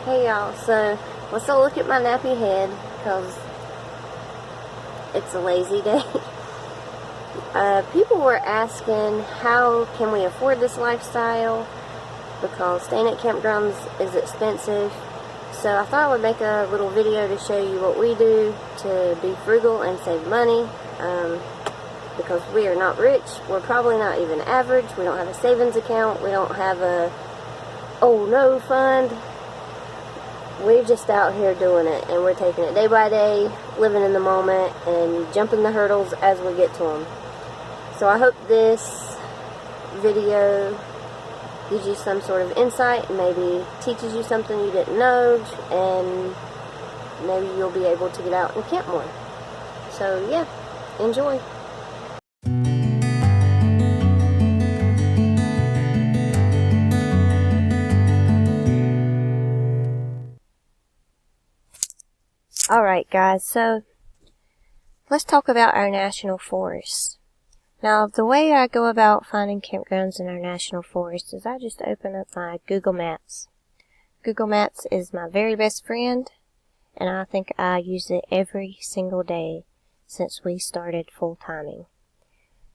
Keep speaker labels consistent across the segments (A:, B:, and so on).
A: Hey y'all, so let's all look at my nappy head because it's a lazy day. People were asking how can we afford this lifestyle because staying at campgrounds is expensive. So I thought I would make a little video to show you what we do to be frugal and save money, because we are not rich. We're probably not even average. We don't have a savings account. We don't have a oh no fund. We're just out here doing it, and we're taking it day by day, living in the moment, and jumping the hurdles as we get to them. So I hope this video gives you some sort of insight, and maybe teaches you something you didn't know, and maybe you'll be able to get out and camp more. So yeah, enjoy. Alright guys, so let's talk about our national forest. Now, the way I go about finding campgrounds in our national forest is I just open up my Google Maps. Google Maps is my very best friend, and I think I use it every single day since we started full-timing.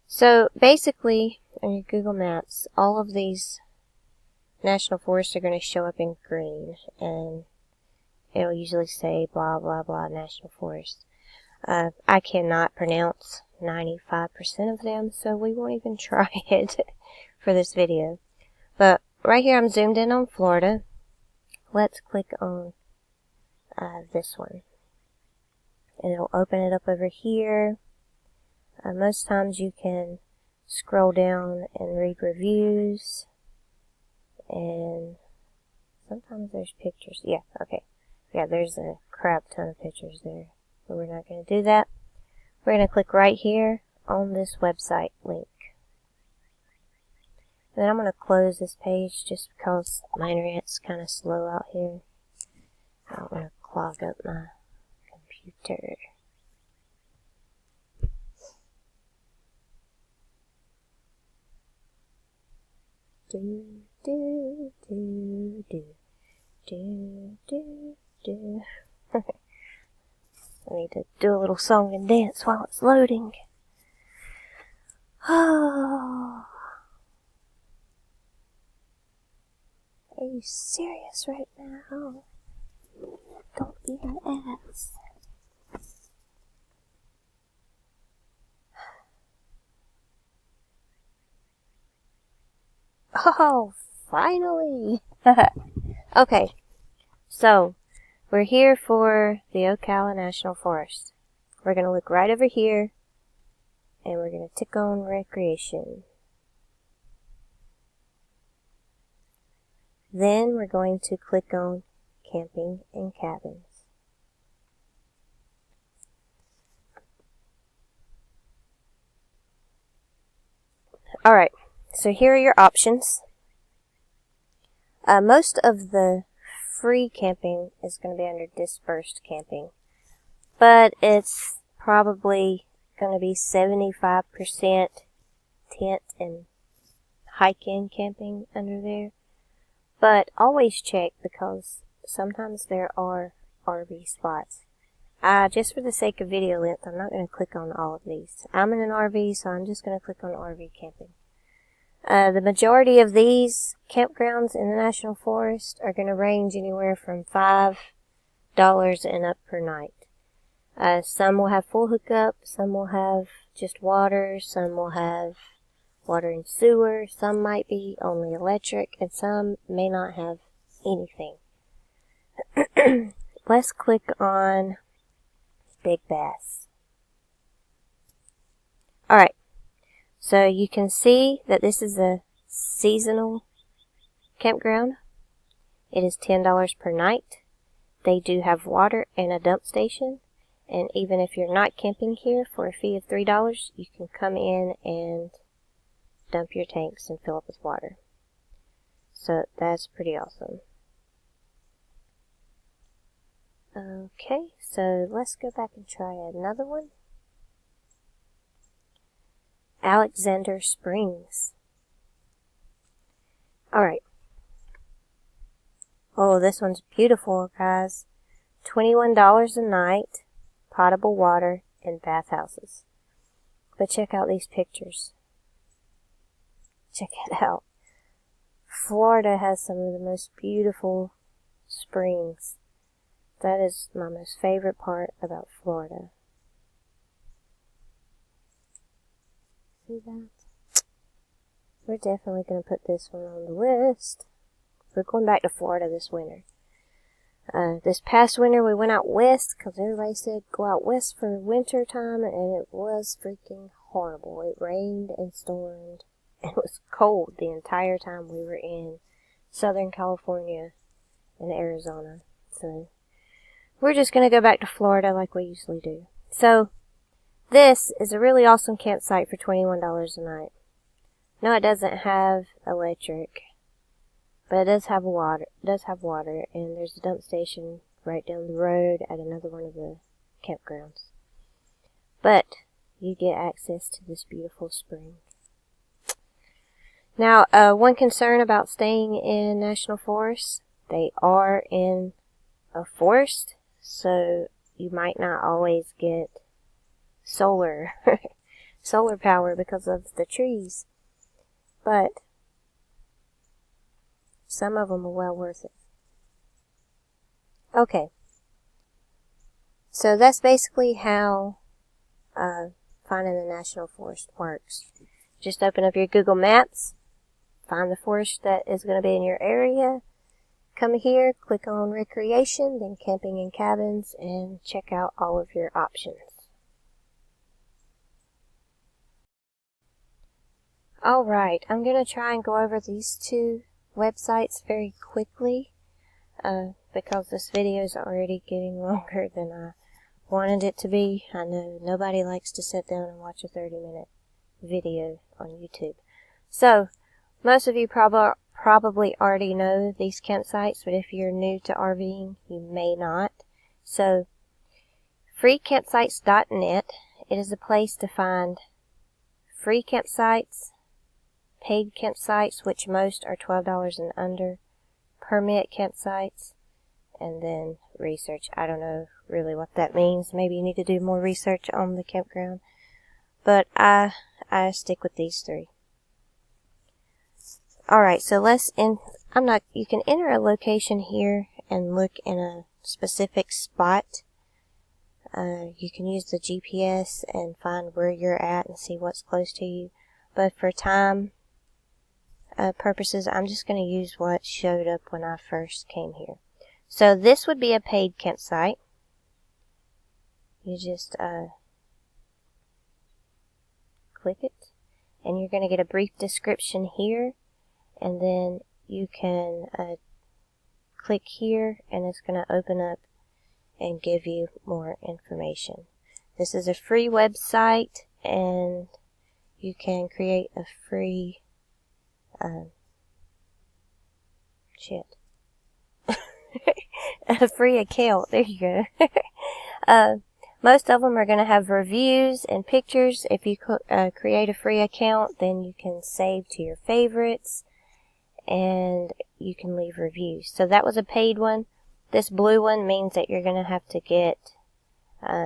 A: So, basically, on your Google Maps, all of these national forests are going to show up in green, and it'll usually say blah blah blah national forest. I cannot pronounce 95% of them, so we won't even try it for this video. But right here I'm zoomed in on Florida. Let's click on this one, and it'll open it up over here. Most times you can scroll down and read reviews, and sometimes there's pictures. Yeah, okay. Yeah, there's a crap ton of pictures there, but we're not going to do that. We're going to click right here on this website link. Then I'm going to close this page just because my internet's kind of slow out here. I don't want to clog up my computer. Do, do, do, do, do, do. I need to do a little song and dance while it's loading. Oh, are you serious right now? Don't even ask. Oh, finally! Okay, so we're here for the Ocala National Forest. We're going to look right over here, and we're going to tick on recreation. Then we're going to click on camping and cabins. Alright, so here are your options. Most of the free camping is going to be under dispersed camping, but it's probably going to be 75% tent and hike-in camping under there. But always check, because sometimes there are RV spots. Just for the sake of video length, I'm not going to click on all of these. I'm in an RV, so I'm just going to click on RV camping. The majority of these campgrounds in the National Forest are going to range anywhere from $5 and up per night. Some will have full hookup, some will have just water, some will have water and sewer, some might be only electric, and some may not have anything. Let's click on Big Bass. Alright. So you can see that this is a seasonal campground. It is $10 per night. They do have water and a dump station. And even if you're not camping here, for a fee of $3, you can come in and dump your tanks and fill up with water. So that's pretty awesome. Okay, so let's go back and try another one. Alexander Springs. Alright. Oh, this one's beautiful, guys. $21 a night, potable water, and bathhouses. But check out these pictures. Check it out. Florida has some of the most beautiful springs. That is my most favorite part about Florida. See that? We're definitely going to put this one on the list. We're going back to Florida this winter. This past winter we went out west because everybody said go out west for winter time, and it was freaking horrible. It rained and stormed. It was cold the entire time we were in Southern California and Arizona. So we're just going to go back to Florida like we usually do. So this is a really awesome campsite for $21 a night. No, it doesn't have electric, but it does have water. And there's a dump station right down the road at another one of the campgrounds. But you get access to this beautiful spring. Now, one concern about staying in national forests, they are in a forest, so you might not always get solar power because of the trees. But some of them are well worth it. Okay. So that's basically how finding the national forest works. Just open up your Google Maps, find the forest that is going to be in your area, come here, click on recreation, then camping and cabins, and check out all of your options. Alright, I'm going to try and go over these two websites very quickly, because this video is already getting longer than I wanted it to be. I know nobody likes to sit down and watch a 30-minute video on YouTube. So, most of you probably already know these campsites, but if you're new to RVing, you may not. So, freecampsites.net, it is a place to find free campsites, paid campsites, which most are $12 and under, permit campsites, and then research. I don't know really what that means. Maybe you need to do more research on the campground. But I stick with these three. Alright, so you can enter a location here and look in a specific spot. You can use the GPS and find where you're at and see what's close to you. But for time purposes, I'm just going to use what showed up when I first came here. So this would be a paid campsite. You just click it, and you're going to get a brief description here, and then you can click here, and it's going to open up and give you more information. This is a free website, and you can create a free a free account. There you go. Most of them are going to have reviews and pictures. If you create a free account, then you can save to your favorites, and you can leave reviews. So that was a paid one. This blue one means that you're going to have to get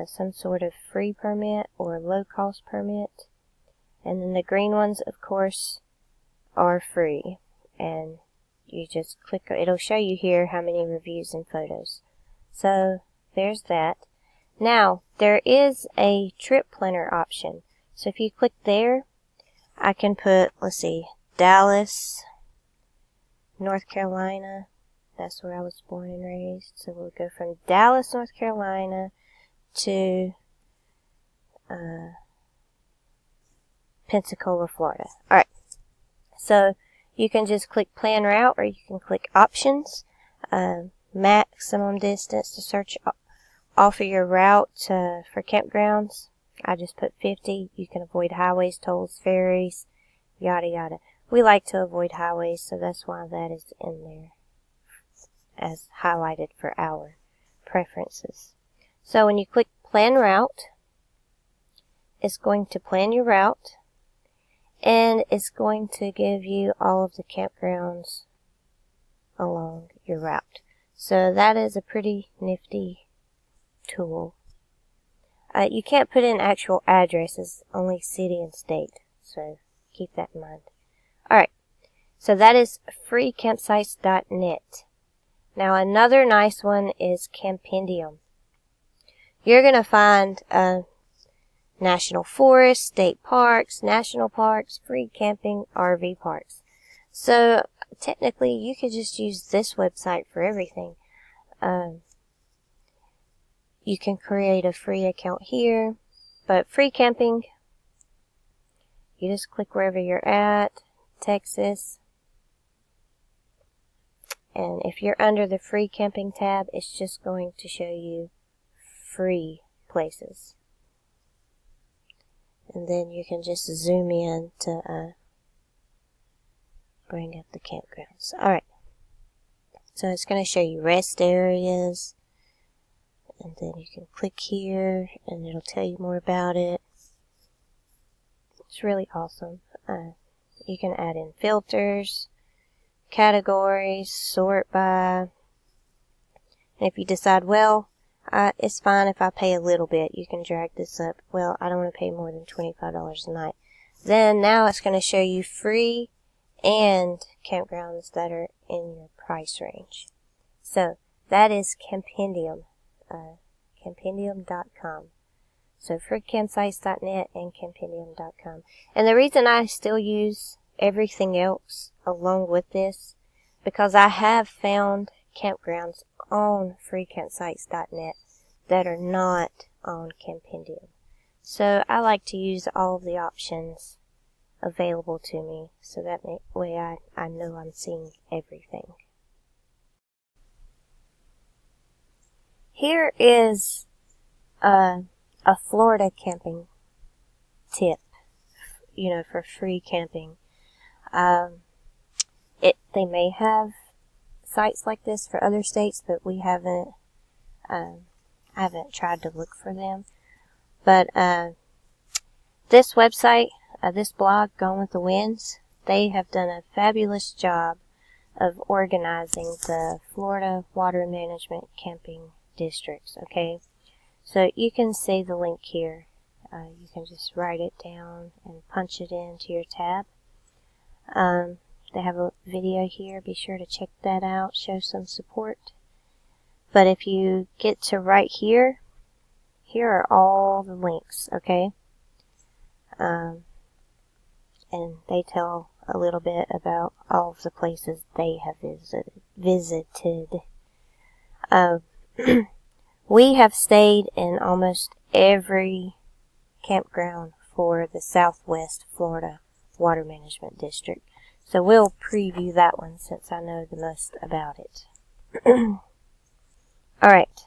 A: some sort of free permit or low-cost permit. And then the green ones, of course, are free. And you just click, it'll show you here how many reviews and photos. So there's that. Now, there is a trip planner option. So if you click there, I can put, let's see, Dallas, North Carolina. That's where I was born and raised. So we'll go from Dallas, North Carolina to Pensacola, Florida. Alright. So you can just click plan route, or you can click options, maximum distance to search off of your route for campgrounds. I just put 50. You can avoid highways, tolls, ferries, yada yada. We like to avoid highways, so that's why that is in there as highlighted for our preferences. So when you click plan route, it's going to plan your route, and it's going to give you all of the campgrounds along your route. So that is a pretty nifty tool. You can't put in actual addresses, only city and state, so keep that in mind. Alright, so that is freecampsites.net. Now another nice one is Campendium. You're going to find national forests, state parks, national parks, free camping, RV parks. So technically you could just use this website for everything. You can create a free account here, but free camping, you just click wherever you're at, Texas, and if you're under the free camping tab, it's just going to show you free places. And then you can just zoom in to bring up the campgrounds. Alright, so it's going to show you rest areas, and then you can click here and it'll tell you more about it. It's really awesome. You can add in filters, categories, sort by, and if you decide, well, it's fine if I pay a little bit, you can drag this up. Well, I don't want to pay more than $25 a night. Then now it's going to show you free and campgrounds that are in your price range. So that is Campendium, campendium.com. So freecampsites.net and campendium.com. And the reason I still use everything else along with this, because I have found campgrounds on freecampsites.net that are not on Campendium. So I like to use all of the options available to me, so that way I know I'm seeing everything. Here is a Florida camping tip, for free camping. They may have sites like this for other states, but we haven't, I haven't tried to look for them. But, this website, this blog, Gone with the Winds, they have done a fabulous job of organizing the Florida water management camping districts, okay? So you can see the link here. You can just write it down and punch it into your tab. They have a video here. Be sure to check that out. Show some support. But if you get to right here, here are all the links, okay? And they tell a little bit about all of the places they have visited. We have stayed in almost every campground for the Southwest Florida Water Management District. So we'll preview that one since I know the most about it. Alright.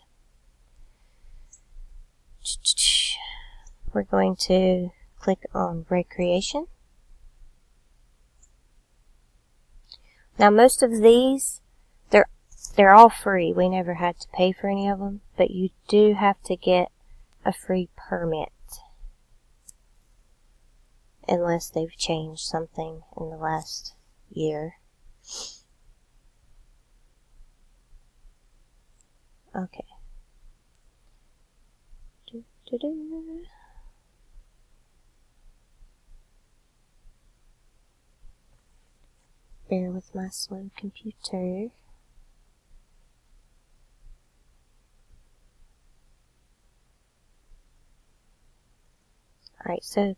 A: We're going to click on Recreation. Now most of these, they're all free. We never had to pay for any of them, but you do have to get a free permit unless they've changed something in the last year. Okay. Bear with my slow computer. Alright, so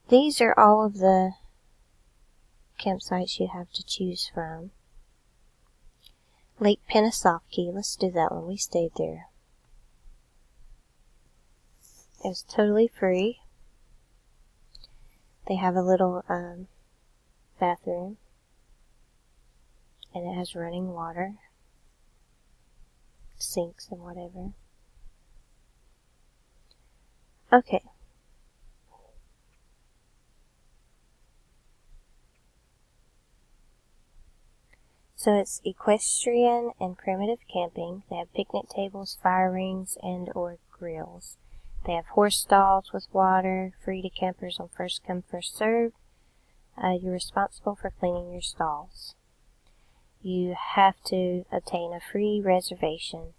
A: these are all of the campsites you have to choose from. Lake Pennsauken, let's do that one. We stayed there. It's totally free. They have a little bathroom, and it has running water, sinks and whatever. Okay. So it's equestrian and primitive camping. They have picnic tables, fire rings, and or grills. They have horse stalls with water, free to campers on first come, first serve. You're responsible for cleaning your stalls. you have to obtain a free reservation.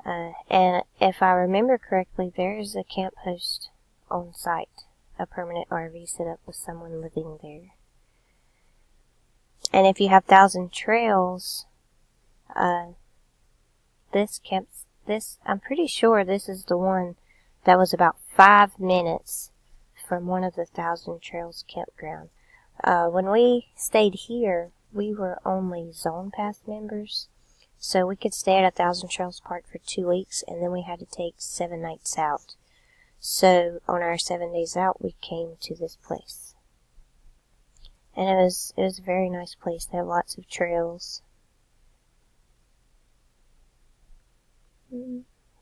A: And if I remember correctly, there is a camp host on site, a permanent RV set up with someone living there. And if you have Thousand Trails, I'm pretty sure this is the one that was about 5 minutes from one of the Thousand Trails campground. When we stayed here, we were only Zone Pass members, so we could stay at a Thousand Trails Park for 2 weeks, and then we had to take 7 nights out. So on our 7 days out, we came to this place, and it was a very nice place. They have lots of trails.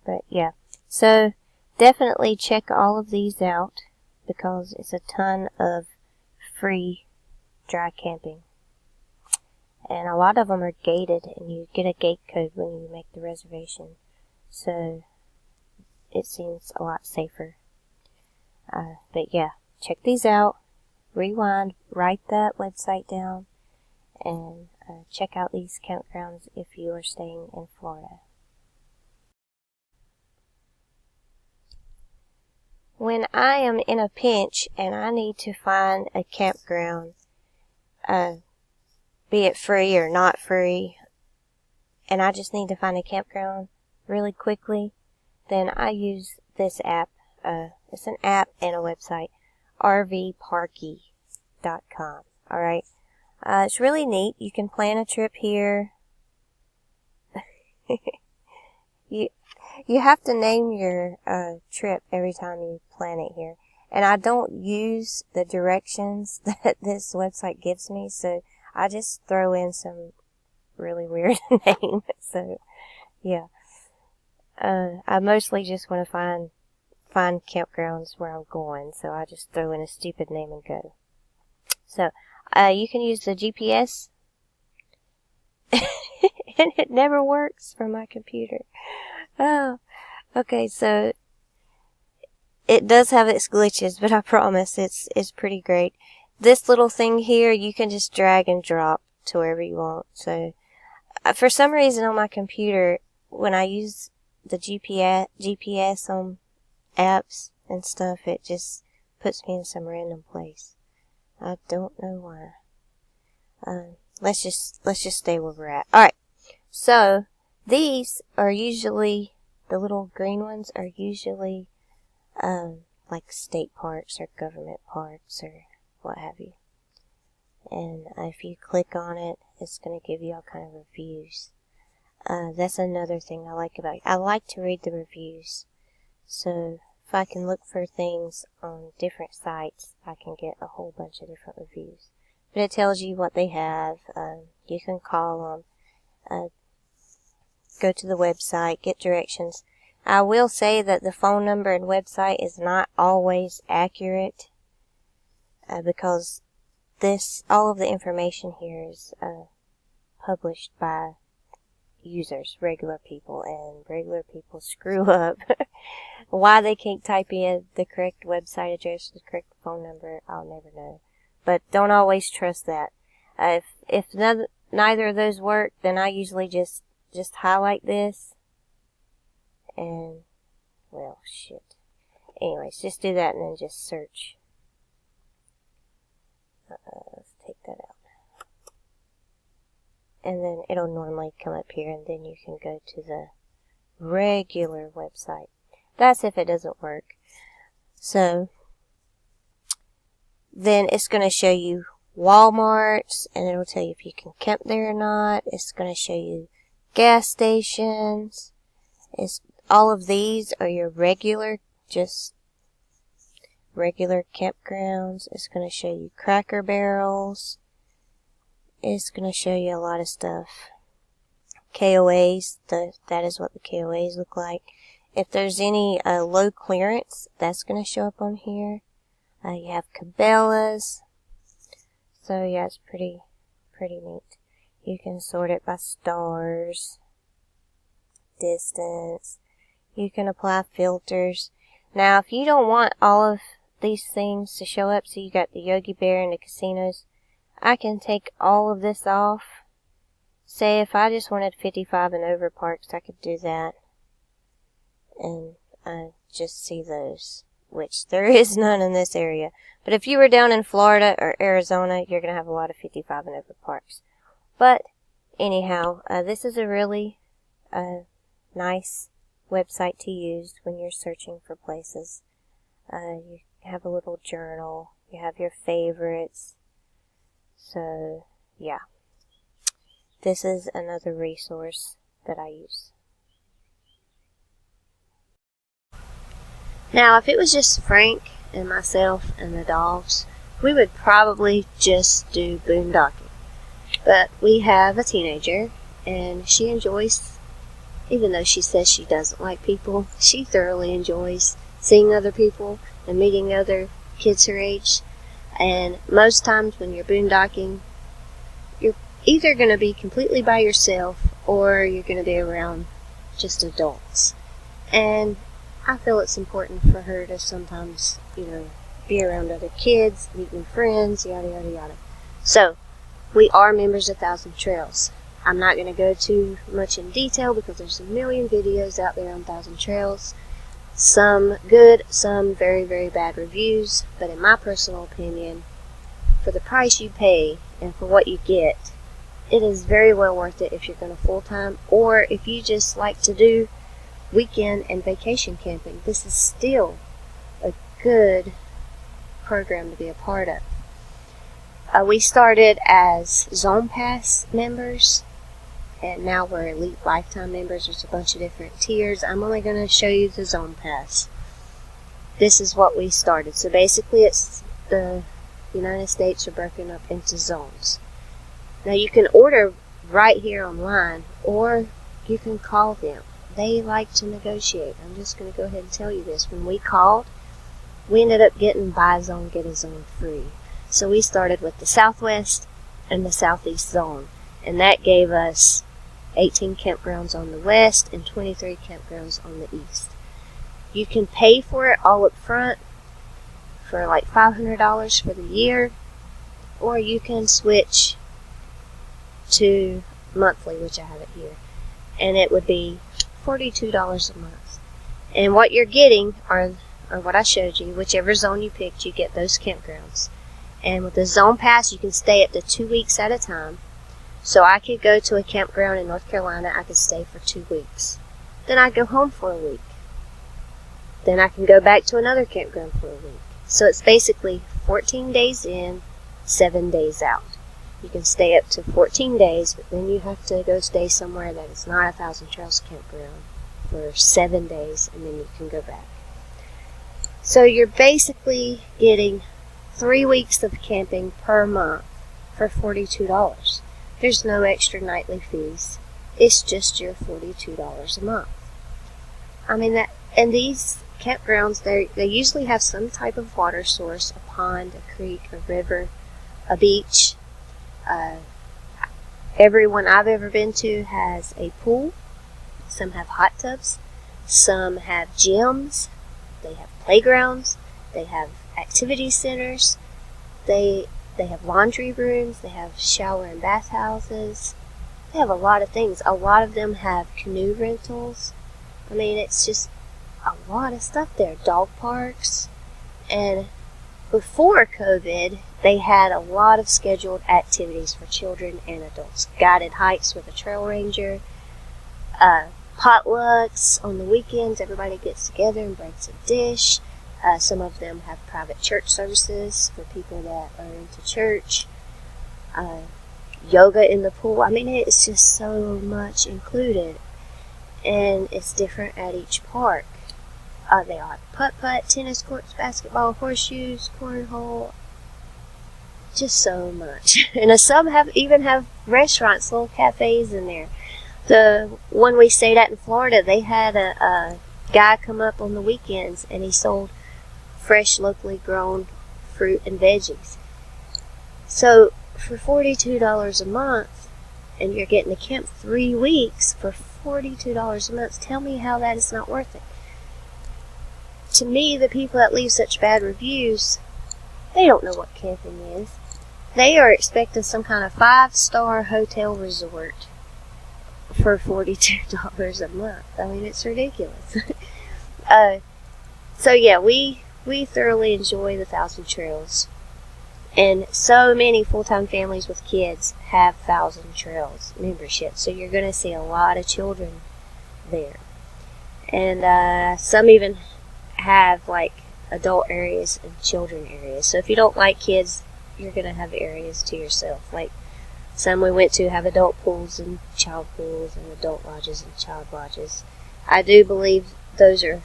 A: But yeah, so definitely check all of these out because it's a ton of free dry camping. And a lot of them are gated, and you get a gate code when you make the reservation. So it seems a lot safer. But yeah, check these out. Rewind, write that website down, and check out these campgrounds if you are staying in Florida. When I am in a pinch and I need to find a campground, be it free or not free, and I just need to find a campground really quickly, then I use this app. It's an app and a website, rvparky.com. Alright? It's really neat. You can plan a trip here. You have to name your trip every time you plan it here. And I don't use the directions that this website gives me, so I just throw in some really weird name. So, yeah. I mostly just want to find campgrounds where I'm going, so I just throw in a stupid name and go. So, you can use the GPS, and it never works for my computer. Oh, okay, so it does have its glitches, but I promise it's pretty great. This little thing here, you can just drag and drop to wherever you want. So, for some reason on my computer, when I use the GPS on apps and stuff, it just puts me in some random place. I don't know why. Let's just stay where we're at. Alright, so these are usually, the little green ones are usually, like state parks or government parks or what have you. And if you click on it, it's going to give you all kind of reviews. That's another thing I like about it. I like to read the reviews. So if I can look for things on different sites, I can get a whole bunch of different reviews. But it tells you what they have. You can call them. Go to the website, get directions. I will say that the phone number and website is not always accurate, because all of the information here is published by users, regular people, and regular people screw up. Why they can't type in the correct website address, the correct phone number, I'll never know. But don't always trust that. If neither of those work, then I usually just highlight this, and, well, shit. Anyways, just do that and then just search. Let's take that out. And then it'll normally come up here, and then you can go to the regular website. That's if it doesn't work. So, then it's going to show you Walmarts, and it'll tell you if you can camp there or not. It's going to show you gas stations. All of these are your regular campgrounds. It's going to show you Cracker Barrels. It's going to show you a lot of stuff. KOAs, that is what the KOAs look like. If there's any low clearance, that's going to show up on here. You have Cabela's. So yeah, it's pretty neat. You can sort it by stars, distance. You can apply filters. Now, if you don't want all of these things to show up, so you got the Yogi Bear and the casinos, I can take all of this off, say if I just wanted 55 and over parks, I could do that and just see those, which there is none in this area. But if you were down in Florida or Arizona, you're going to have a lot of 55 and over parks. But anyhow, this is a really nice website to use when you're searching for places. You have a little journal. You have your favorites. So, yeah. This is another resource that I use. Now, if it was just Frank and myself and the dogs, we would probably just do boondocking. But we have a teenager, and she enjoys, even though she says she doesn't like people, she thoroughly enjoys seeing other people and meeting other kids her age. And most times when you're boondocking, you're either going to be completely by yourself or you're going to be around just adults. And I feel it's important for her to sometimes, be around other kids, meet new friends, yada, yada, yada. So, we are members of Thousand Trails. I'm not going to go too much in detail because there's a million videos out there on Thousand Trails. Some good, some very, very bad reviews. But in my personal opinion, for the price you pay and for what you get, it is very well worth it if you're going to full-time, or if you just like to do weekend and vacation camping. This is still a good program to be a part of. We started as Zone Pass members, and now we're Elite Lifetime members. There's a bunch of different tiers. I'm only going to show you the Zone Pass. This is what we started. So basically it's the United States are broken up into zones. Now you can order right here online, or you can call them. They like to negotiate. I'm just going to go ahead and tell you this. When we called, we ended up getting buy a zone, get a zone free. So we started with the Southwest and the Southeast zone, and that gave us 18 campgrounds on the west and 23 campgrounds on the east. You can pay for it all up front for like $500 for the year, or you can switch to monthly, which I have it here, and it would be $42 a month. And what you're getting are what I showed you. Whichever zone you picked, you get those campgrounds. And with the Zone Pass, you can stay up to 2 weeks at a time. So I could go to a campground in North Carolina. I could stay for 2 weeks. Then I go home for a week. Then I can go back to another campground for a week. So it's basically 14 days in, 7 days out. You can stay up to 14 days, but then you have to go stay somewhere that is not a Thousand Trails campground for 7 days, and then you can go back. So you're basically getting 3 weeks of camping per month for $42. There's no extra nightly fees. It's just your $42 a month. I mean, and these campgrounds, they usually have some type of water source, a pond, a creek, a river, a beach. Everyone I've ever been to has a pool. Some have hot tubs. Some have gyms. They have playgrounds. They have activity centers. They have laundry rooms. They have shower and bath houses. They have a lot of things. A lot of them have canoe rentals. I mean, it's just a lot of stuff there. Dog parks. And before COVID, they had a lot of scheduled activities for children and adults. Guided hikes with a trail ranger, potlucks on the weekends. Everybody gets together and breaks a dish. Some of them have private church services for people that are into church. Yoga in the pool. I mean, it's just so much included. And it's different at each park. They all have putt-putt, tennis courts, basketball, horseshoes, cornhole. Just so much. And some even have restaurants, little cafes in there. The one we stayed at in Florida, they had a guy come up on the weekends, and he sold fresh, locally grown fruit and veggies. So for $42 a month, and you're getting to camp 3 weeks for $42 a month, tell me how that is not worth it. To me, the people that leave such bad reviews, they don't know what camping is. They are expecting some kind of 5-star hotel resort for $42 a month. I mean, it's ridiculous. So yeah, we thoroughly enjoy the Thousand Trails. And so many full-time families with kids have Thousand Trails membership. So you're going to see a lot of children there. And some even have like adult areas and children areas. So if you don't like kids, you're going to have areas to yourself. Like some we went to have adult pools and child pools and adult lodges and child lodges. I do believe those are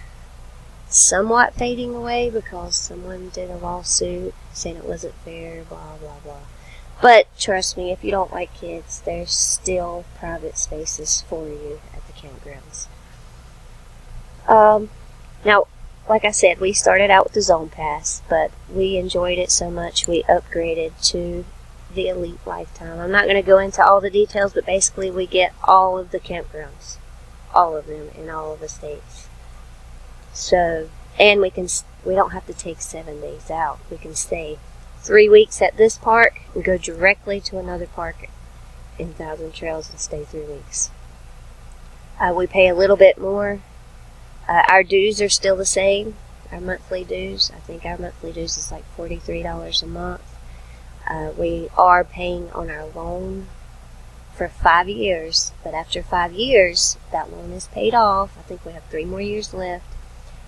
A: somewhat fading away because someone did a lawsuit saying it wasn't fair, blah, blah, blah. But trust me, if you don't like kids, there's still private spaces for you at the campgrounds. Now, like I said, we started out with the Zone Pass, but we enjoyed it so much we upgraded to the Elite Lifetime. I'm not going to go into all the details, but basically we get all of the campgrounds. All of them in all of the states. So, and we don't have to take 7 days out. We can stay 3 weeks at this park and go directly to another park in Thousand Trails and stay 3 weeks. We pay a little bit more. Our dues are still the same. Our monthly dues. I think our monthly dues is like $43 a month. We are paying on our loan for 5 years, but after 5 years, that loan is paid off. I think we have 3 more years left.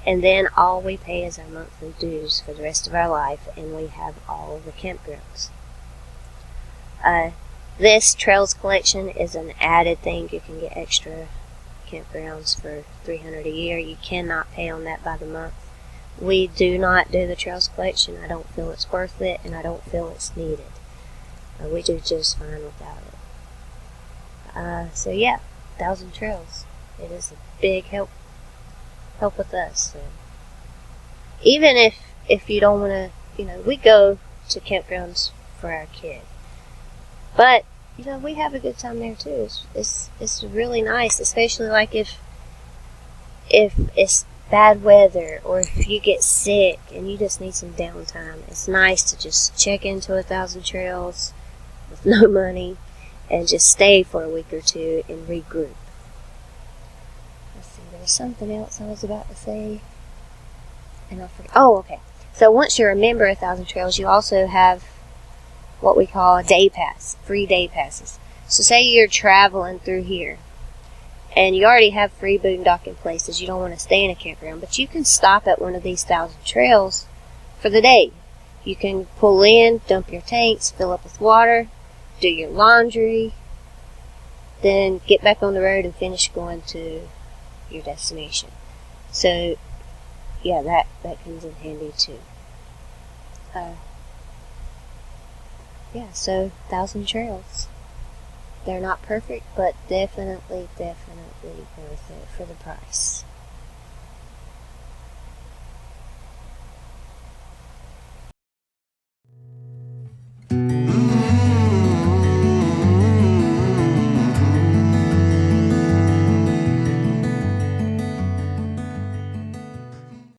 A: And then all we pay is our monthly dues for the rest of our life, and we have all of the campgrounds. This Trails Collection is an added thing. You can get extra campgrounds for $300 a year. You cannot pay on that by the month. We do not do the Trails Collection. I don't feel it's worth it, and I don't feel it's needed. We do just fine without it. So yeah, Thousand Trails. It is a big help with us. So even if you don't want to, we go to campgrounds for our kid, but we have a good time there too. It's really nice, especially like if it's bad weather or if you get sick and you just need some downtime. It's nice to just check into a Thousand Trails with no money and just stay for a week or two and regroup. There's something else I was about to say, and I forgot. Oh, okay. So once you're a member of Thousand Trails, you also have what we call a day pass, free day passes. So say you're traveling through here, and you already have free boondocking places. You don't want to stay in a campground, but you can stop at one of these Thousand Trails for the day. You can pull in, dump your tanks, fill up with water, do your laundry, then get back on the road and finish going to your destination. So yeah, that comes in handy too. So Thousand Trails. They're not perfect, but definitely worth it for the price.